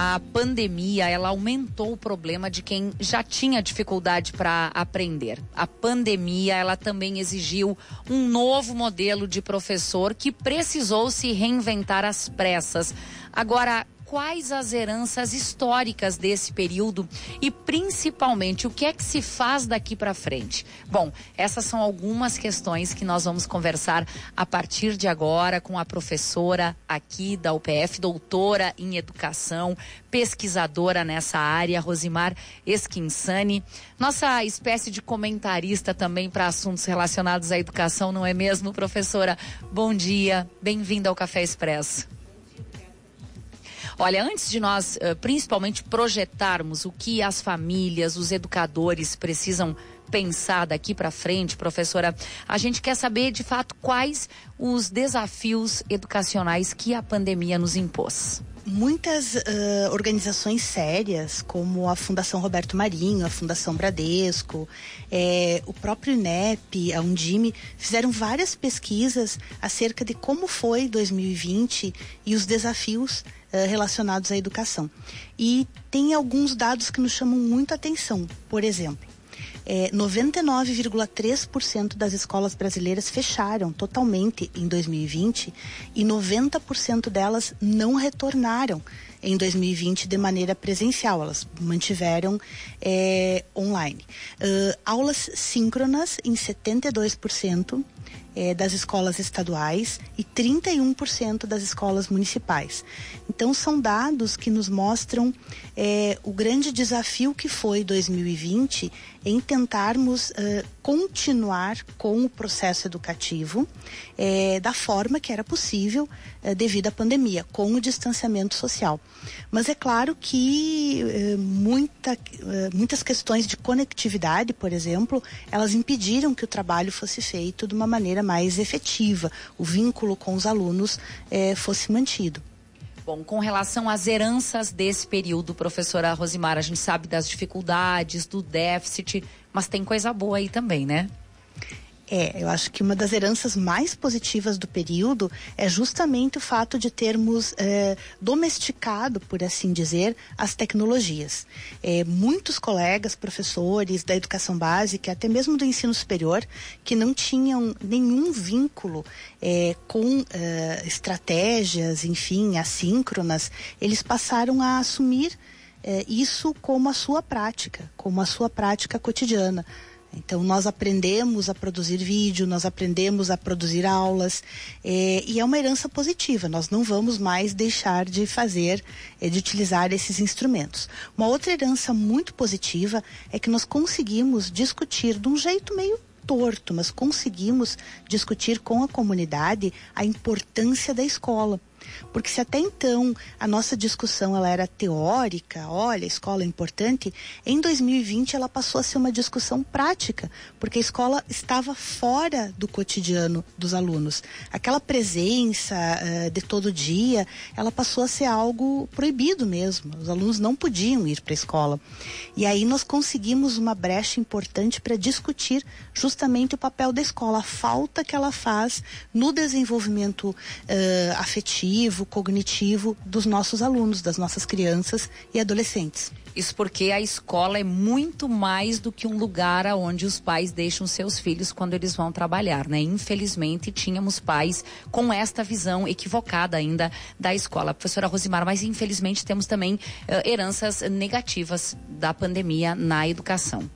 a pandemia, ela aumentou o problema de quem já tinha dificuldade para aprender. A pandemia, ela também exigiu um novo modelo de professor que precisou se reinventar às pressas. Agora, quais as heranças históricas desse período e, principalmente, o que é que se faz daqui para frente? Bom, essas são algumas questões que nós vamos conversar a partir de agora com a professora aqui da UPF, doutora em educação, pesquisadora nessa área, Rosimar Esquinsani, nossa espécie de comentarista também para assuntos relacionados à educação, não é mesmo, professora? Bom dia, bem-vinda ao Café Expresso. Olha, antes de nós, principalmente, projetarmos o que as famílias, os educadores precisam pensar daqui para frente, professora, a gente quer saber, de fato, quais os desafios educacionais que a pandemia nos impôs. Muitas organizações sérias, como a Fundação Roberto Marinho, a Fundação Bradesco, o próprio INEP, a Undime, fizeram várias pesquisas acerca de como foi 2020 e os desafios relacionados à educação. E tem alguns dados que nos chamam muito a atenção. Por exemplo, 99,3% das escolas brasileiras fecharam totalmente em 2020 e 90% delas não retornaram em 2020 de maneira presencial, elas mantiveram online. Aulas síncronas em 72% das escolas estaduais e 31% das escolas municipais. Então, são dados que nos mostram o grande desafio que foi 2020 em tentarmos continuar com o processo educativo da forma que era possível devido à pandemia, com o distanciamento social. Mas é claro que muitas questões de conectividade, por exemplo, elas impediram que o trabalho fosse feito de uma maneira mais efetiva, o vínculo com os alunos fosse mantido. Bom, com relação às heranças desse período, professora Rosimar, a gente sabe das dificuldades, do déficit, mas tem coisa boa aí também, né? Eu acho que uma das heranças mais positivas do período é justamente o fato de termos domesticado, por assim dizer, as tecnologias. Muitos colegas, professores da educação básica, até mesmo do ensino superior, que não tinham nenhum vínculo com estratégias, enfim, assíncronas, eles passaram a assumir isso como a sua prática cotidiana. Então, nós aprendemos a produzir vídeo, nós aprendemos a produzir aulas, e é uma herança positiva. Nós não vamos mais deixar de utilizar esses instrumentos. Uma outra herança muito positiva é que nós conseguimos discutir de um jeito meio torto, mas conseguimos discutir com a comunidade a importância da escola. Porque se até então a nossa discussão ela era teórica, olha, a escola é importante, em 2020 ela passou a ser uma discussão prática, porque a escola estava fora do cotidiano dos alunos. Aquela presença de todo dia, ela passou a ser algo proibido mesmo. Os alunos não podiam ir para a escola. E aí nós conseguimos uma brecha importante para discutir justamente o papel da escola, a falta que ela faz no desenvolvimento afetivo, cognitivo dos nossos alunos, das nossas crianças e adolescentes. Isso porque a escola é muito mais do que um lugar onde os pais deixam seus filhos quando eles vão trabalhar, né? Infelizmente, tínhamos pais com esta visão equivocada ainda da escola. Professora Rosimar, mas infelizmente temos também heranças negativas da pandemia na educação.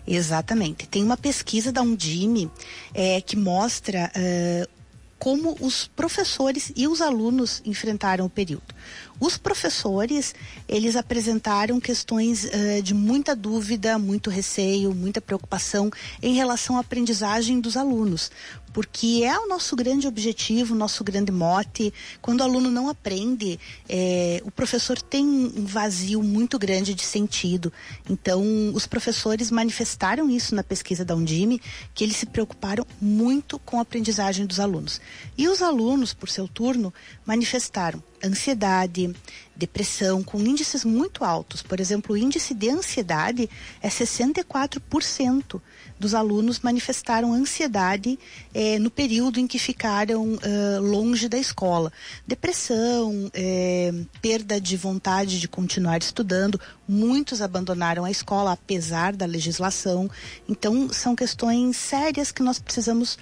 Exatamente. Tem uma pesquisa da Undime que mostra como os professores e os alunos enfrentaram o período. Os professores, eles apresentaram questões de muita dúvida, muito receio, muita preocupação em relação à aprendizagem dos alunos, porque é o nosso grande objetivo, o nosso grande mote. Quando o aluno não aprende, o professor tem um vazio muito grande de sentido. Então, os professores manifestaram isso na pesquisa da Undime, que eles se preocuparam muito com a aprendizagem dos alunos. E os alunos, por seu turno, manifestaram ansiedade, depressão, com índices muito altos. Por exemplo, o índice de ansiedade é 64% dos alunos manifestaram ansiedade no período em que ficaram longe da escola. Depressão, perda de vontade de continuar estudando, muitos abandonaram a escola apesar da legislação. Então, são questões sérias que nós precisamos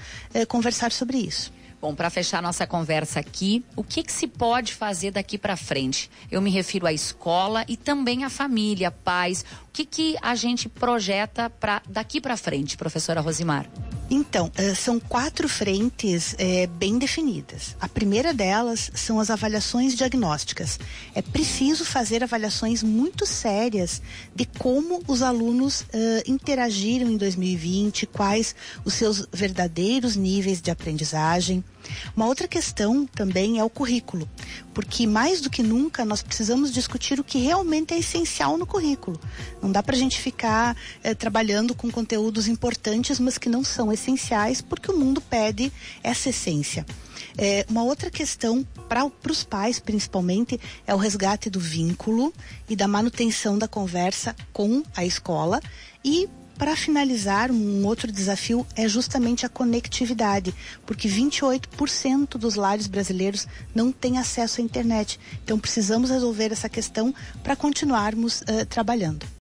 conversar sobre isso. Bom, para fechar nossa conversa aqui, o que se pode fazer daqui para frente? Eu me refiro à escola e também à família, pais. O que a gente projeta daqui para frente, professora Rosimar? Então, são 4 frentes bem definidas. A primeira delas são as avaliações diagnósticas. É preciso fazer avaliações muito sérias de como os alunos interagiram em 2020, quais os seus verdadeiros níveis de aprendizagem. Uma outra questão também é o currículo, porque mais do que nunca nós precisamos discutir o que realmente é essencial no currículo. Não dá para a gente ficar trabalhando com conteúdos importantes, mas que não são essenciais, porque o mundo pede essa essência. Uma outra questão para os pais, principalmente, é o resgate do vínculo e da manutenção da conversa com a escola. E para finalizar, um outro desafio é justamente a conectividade, porque 28% dos lares brasileiros não têm acesso à internet. Então precisamos resolver essa questão para continuarmos trabalhando.